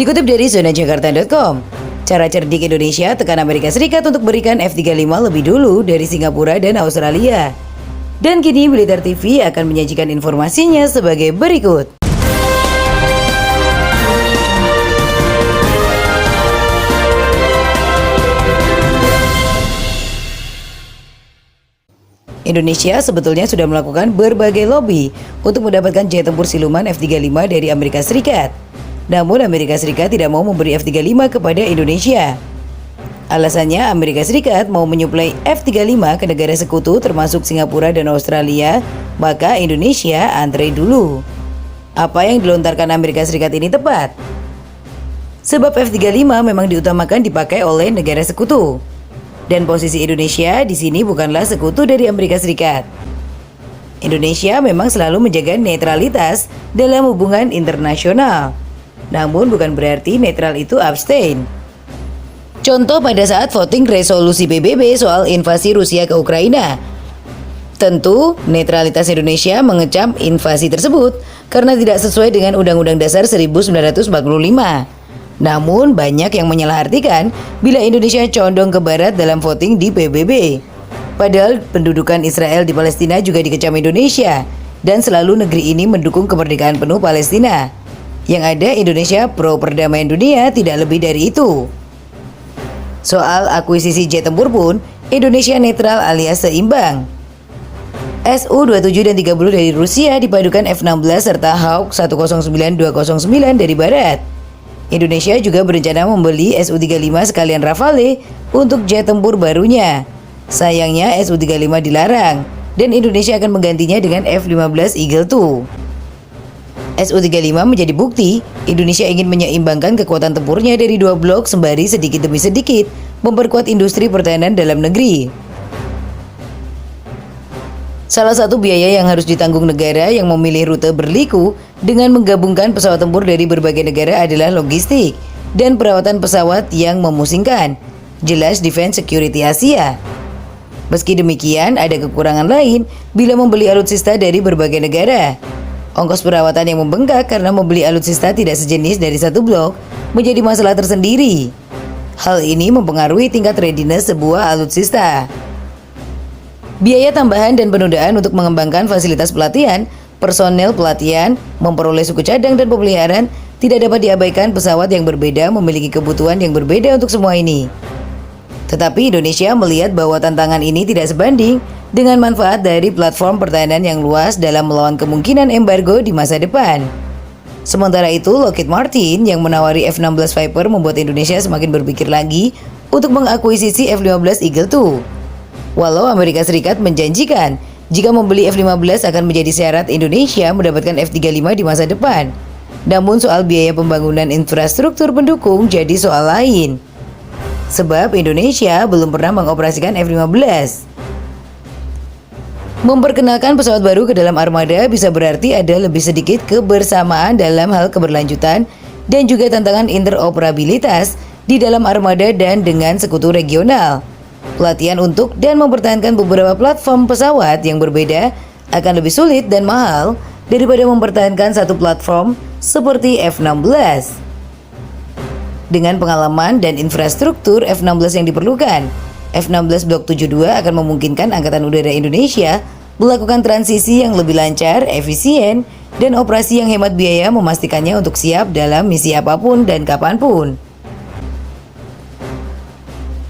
Dikutip dari zonajakarta.com, cara cerdik Indonesia tekan Amerika Serikat untuk berikan F-35 lebih dulu dari Singapura dan Australia. Dan kini Militer TV akan menyajikan informasinya sebagai berikut. Indonesia sebetulnya sudah melakukan berbagai lobby untuk mendapatkan jet tempur siluman F-35 dari Amerika Serikat. Namun Amerika Serikat tidak mau memberi F-35 kepada Indonesia. Alasannya Amerika Serikat mau menyuplai F-35 ke negara sekutu termasuk Singapura dan Australia, maka Indonesia antre dulu. Apa yang dilontarkan Amerika Serikat ini tepat? Sebab F-35 memang diutamakan dipakai oleh negara sekutu. Dan posisi Indonesia di sini bukanlah sekutu dari Amerika Serikat. Indonesia memang selalu menjaga netralitas dalam hubungan internasional. Namun bukan berarti netral itu abstain. Contoh pada saat voting resolusi PBB soal invasi Rusia ke Ukraina. Tentu netralitas Indonesia mengecam invasi tersebut karena tidak sesuai dengan Undang-Undang Dasar 1945. Namun banyak yang menyalahartikan bila Indonesia condong ke barat dalam voting di PBB. Padahal pendudukan Israel di Palestina juga dikecam Indonesia dan selalu negeri ini mendukung kemerdekaan penuh Palestina. Yang ada Indonesia pro perdamaian dunia tidak lebih dari itu. Soal akuisisi jet tempur pun Indonesia netral alias seimbang. Su-27 dan 30 dari Rusia dipadukan F-16 serta Hawk 109-209 dari barat. Indonesia juga berencana membeli Su-35 sekalian Rafale untuk jet tempur barunya. Sayangnya Su-35 dilarang dan Indonesia akan menggantinya dengan F-15 Eagle II. Su-35 menjadi bukti Indonesia ingin menyeimbangkan kekuatan tempurnya dari dua blok sembari sedikit demi sedikit memperkuat industri pertahanan dalam negeri. Salah satu biaya yang harus ditanggung negara yang memilih rute berliku dengan menggabungkan pesawat tempur dari berbagai negara adalah logistik dan perawatan pesawat yang memusingkan. Jelas Defense Security Asia. Meski demikian, ada kekurangan lain bila membeli alutsista dari berbagai negara. Ongkos perawatan yang membengkak karena membeli alutsista tidak sejenis dari satu blok menjadi masalah tersendiri. Hal ini mempengaruhi tingkat readiness sebuah alutsista. Biaya tambahan dan penundaan untuk mengembangkan fasilitas pelatihan, personel pelatihan, memperoleh suku cadang dan pemeliharaan tidak dapat diabaikan. Pesawat yang berbeda memiliki kebutuhan yang berbeda untuk semua ini. Tetapi Indonesia melihat bahwa tantangan ini tidak sebanding dengan manfaat dari platform pertahanan yang luas dalam melawan kemungkinan embargo di masa depan. Sementara itu, Lockheed Martin yang menawari F-16 Viper membuat Indonesia semakin berpikir lagi untuk mengakuisisi F-15 Eagle II. Walau Amerika Serikat menjanjikan jika membeli F-15 akan menjadi syarat Indonesia mendapatkan F-35 di masa depan. Namun soal biaya pembangunan infrastruktur pendukung jadi soal lain. Sebab Indonesia belum pernah mengoperasikan F-15. Memperkenalkan pesawat baru ke dalam armada bisa berarti ada lebih sedikit kebersamaan dalam hal keberlanjutan dan juga tantangan interoperabilitas di dalam armada dan dengan sekutu regional. Pelatihan untuk dan mempertahankan beberapa platform pesawat yang berbeda akan lebih sulit dan mahal daripada mempertahankan satu platform seperti F-16. Dengan pengalaman dan infrastruktur F-16 yang diperlukan, F-16 Blok 72 akan memungkinkan Angkatan Udara Indonesia melakukan transisi yang lebih lancar, efisien, dan operasi yang hemat biaya memastikannya untuk siap dalam misi apapun dan kapanpun.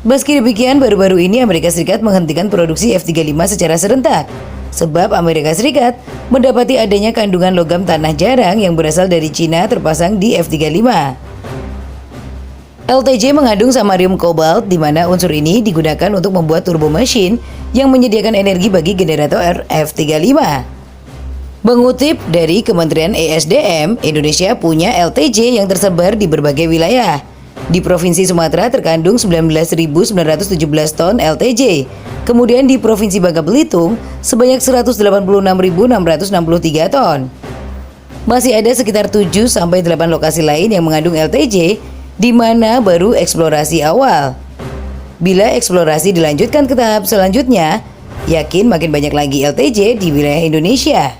Meski demikian, baru-baru ini Amerika Serikat menghentikan produksi F-35 secara serentak, sebab Amerika Serikat mendapati adanya kandungan logam tanah jarang yang berasal dari Cina terpasang di F-35. LTJ mengandung samarium kobalt, di mana unsur ini digunakan untuk membuat turbo mesin yang menyediakan energi bagi generator F-35. Mengutip dari Kementerian ESDM, Indonesia punya LTJ yang tersebar di berbagai wilayah. Di Provinsi Sumatera terkandung 19.917 ton LTJ. Kemudian di Provinsi Bangka Belitung sebanyak 186.663 ton. Masih ada sekitar 7-8 lokasi lain yang mengandung LTJ, di mana baru eksplorasi awal. Bila eksplorasi dilanjutkan ke tahap selanjutnya, yakin makin banyak lagi LTJ di wilayah Indonesia.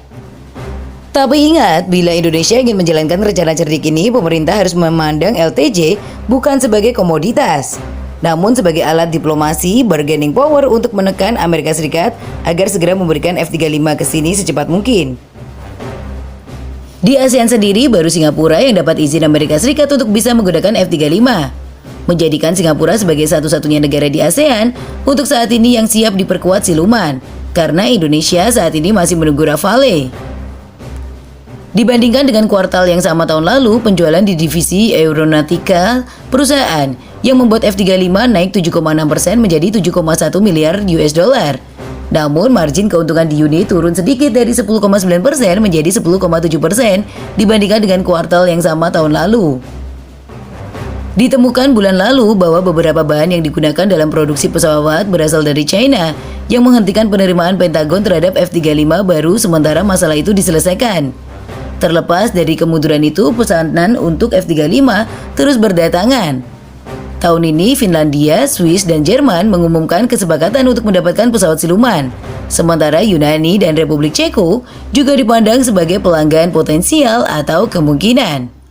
Tapi ingat, bila Indonesia ingin menjalankan rencana cerdik ini, pemerintah harus memandang LTJ bukan sebagai komoditas, namun sebagai alat diplomasi bargaining power untuk menekan Amerika Serikat agar segera memberikan F-35 ke sini secepat mungkin. Di ASEAN sendiri, baru Singapura yang dapat izin Amerika Serikat untuk bisa menggunakan F-35, menjadikan Singapura sebagai satu-satunya negara di ASEAN untuk saat ini yang siap diperkuat siluman, karena Indonesia saat ini masih menunggu Rafale. Dibandingkan dengan kuartal yang sama tahun lalu, penjualan di divisi Aeronautica perusahaan yang membuat F-35 naik 7,6% menjadi 7,1 miliar US dollar. Namun margin keuntungan di unit turun sedikit dari 10,9% menjadi 10,7% dibandingkan dengan kuartal yang sama tahun lalu. Ditemukan bulan lalu bahwa beberapa bahan yang digunakan dalam produksi pesawat berasal dari China yang menghentikan penerimaan Pentagon terhadap F-35 baru sementara masalah itu diselesaikan. Terlepas dari kemunduran itu, pesanan untuk F-35 terus berdatangan. Tahun ini, Finlandia, Swiss, dan Jerman mengumumkan kesepakatan untuk mendapatkan pesawat siluman. Sementara Yunani dan Republik Ceko juga dipandang sebagai pelanggan potensial atau kemungkinan.